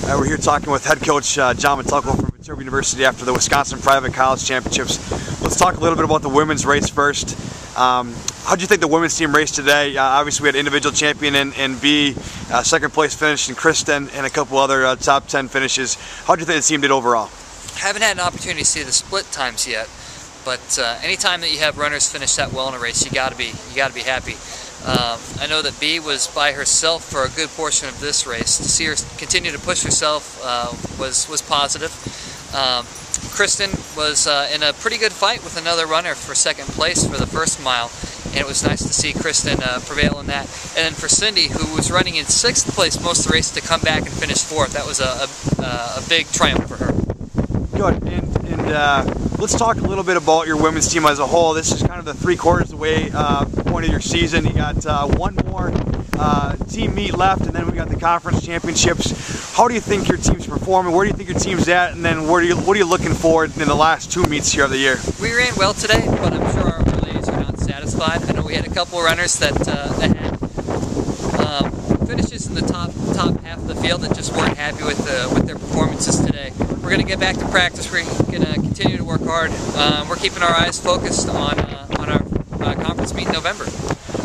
We're here talking with head coach John Metelko from Metelko University after the Wisconsin Private College Championships. Let's talk a little bit about the women's race first. How do you think the women's team raced today? Obviously, we had individual champion in B, second place finish in Kristen, and a couple other top 10 finishes. How do you think the team did overall? Haven't had an opportunity to see the split times yet, but anytime that you have runners finish that well in a race, you gotta be happy. I know that B was by herself for a good portion of this race. To see her continue to push herself was positive. Kristen was in a pretty good fight with another runner for second place for the first mile, and it was nice to see Kristen prevail in that. And then for Cindy, who was running in 6th place most of the race, to come back and finish 4th, that was a big triumph for her. Good. And let's talk a little bit about your women's team as a whole. This is kind of the 3/4 of the way point of your season. You got one more team meet left, and then we got the conference championships. How do you think your team's performing? Where do you think your team's at? And then what are you looking for in the last 2 meets here of the year? We ran well today, but I'm sure our ladies are not satisfied. I know we had a couple of runners that had finishes in the top half of the field that just weren't happy with their performances today. We're going to get back to practice. We're going to continue to work hard. We're keeping our eyes focused on our conference meet in November.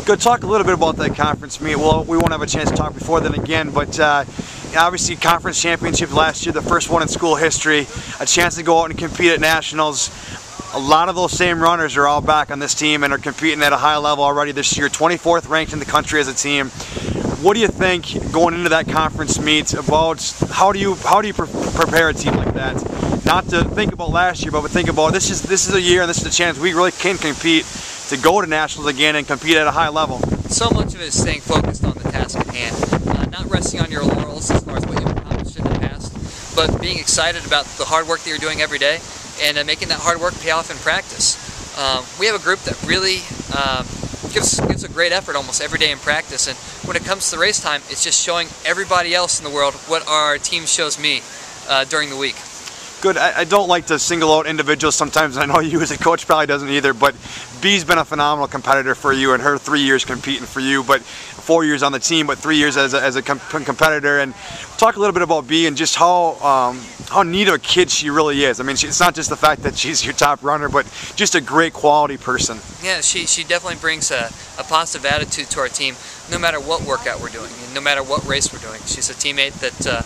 Good. Talk a little bit about that conference meet. Well, we won't have a chance to talk before then again, but obviously conference championship last year, the first one in school history, a chance to go out and compete at nationals. A lot of those same runners are all back on this team and are competing at a high level already this year, 24th ranked in the country as a team. What do you think going into that conference meet about how do you prepare a team like that? Not to think about last year, but think about this is a year and this is a chance we really can compete to go to nationals again and compete at a high level. So much of it is staying focused on the task at hand, not resting on your laurels as far as what you've accomplished in the past, but being excited about the hard work that you're doing every day and making that hard work pay off in practice. We have a group that really gives a great effort almost every day in practice, and when it comes to the race time, it's just showing everybody else in the world what our team shows me during the week. Good. I don't like to single out individuals sometimes, and I know you as a coach probably doesn't either, but B's been a phenomenal competitor for you, and her 3 years competing for you, but 4 years on the team, but 3 years as a competitor. And talk a little bit about B and just how neat of a kid she really is. I mean, it's not just the fact that she's your top runner, but just a great quality person. Yeah, she definitely brings a positive attitude to our team, no matter what workout we're doing, and no matter what race we're doing. She's a teammate that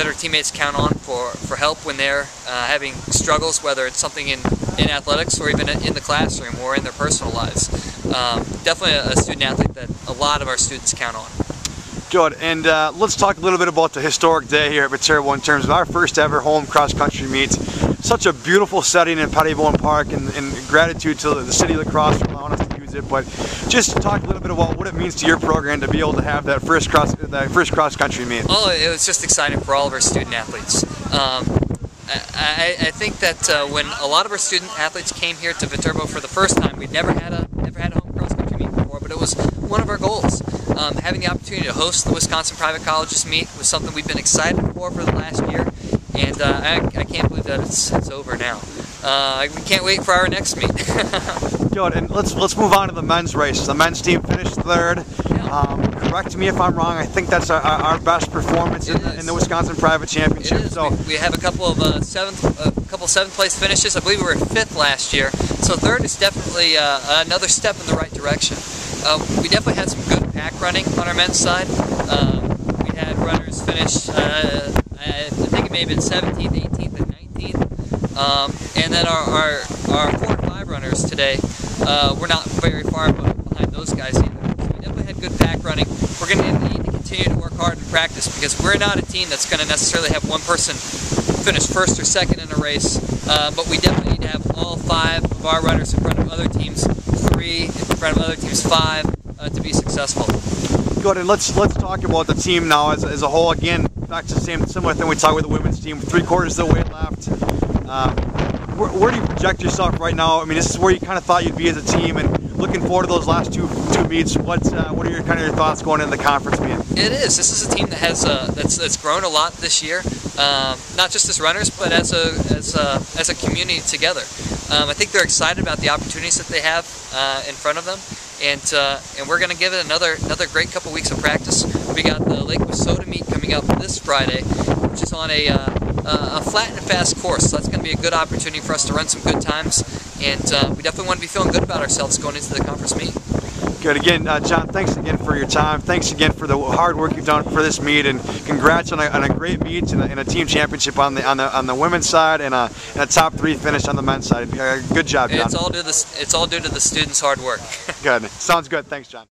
her teammates count on for help when they're having struggles, whether it's something in athletics or even in the classroom or in their personal lives. Definitely a student athlete that a lot of our students count on. Good. And let's talk a little bit about the historic day here at Metelko in terms of our first ever home cross-country meet. Such a beautiful setting in Pettibone Park, and gratitude to the City of La Crosse for allowing us to use it. But just talk a little bit about what it means to your program to be able to have that first cross-country meet. Oh, it was just exciting for all of our student athletes. I think that when a lot of our student athletes came here to Viterbo for the first time, we'd never had a home cross-country meet before, but it was one of our goals. Having the opportunity to host the Wisconsin Private Colleges meet was something we've been excited for the last year, and I can't believe that it's over now. We can't wait for our next meet. Good. And let's move on to the men's race. The men's team finished 3rd. Correct me if I'm wrong. I think that's our best performance in the Wisconsin Private Championship. So we have a couple of 7th place finishes. I believe we were 5th last year. So 3rd is definitely another step in the right direction. We definitely had some good pack running on our men's side. We had runners finish, I think it may have been 17th, 18th, and 19th. And then our 4 and 5 runners today were not very far behind those guys either. So we definitely had good pack running. We're going to need to continue to work hard in practice because we're not a team that's going to necessarily have one person finish 1st or 2nd in a race, but we definitely need to have all 5 of our runners in front of other teams, 3 in front of other teams, 5 to be successful. Good. And let's talk about the team now as a whole. Again, back to the similar thing we talked with the women's team. 3/4 of the way left. Where do you project yourself right now? I mean, this is where you kind of thought you'd be as a team, and looking forward to those last two meets. What are your thoughts going into the conference meet? It is. This is a team that has that's grown a lot this year, not just as runners, but as a community together. I think they're excited about the opportunities that they have in front of them, and we're going to give it another great couple weeks of practice. We got the Lake Wissota meet coming up this Friday, which is on a flat and fast course. So that's going to be a good opportunity for us to run some good times, and we definitely want to be feeling good about ourselves going into the conference meet. Good. Again, John, thanks again for your time. Thanks again for the hard work you've done for this meet, and congrats on a great meet and a team championship on the women's side and a top 3 finish on the men's side. Good job, John. It's all due to the students' hard work. Good. Sounds good. Thanks, John.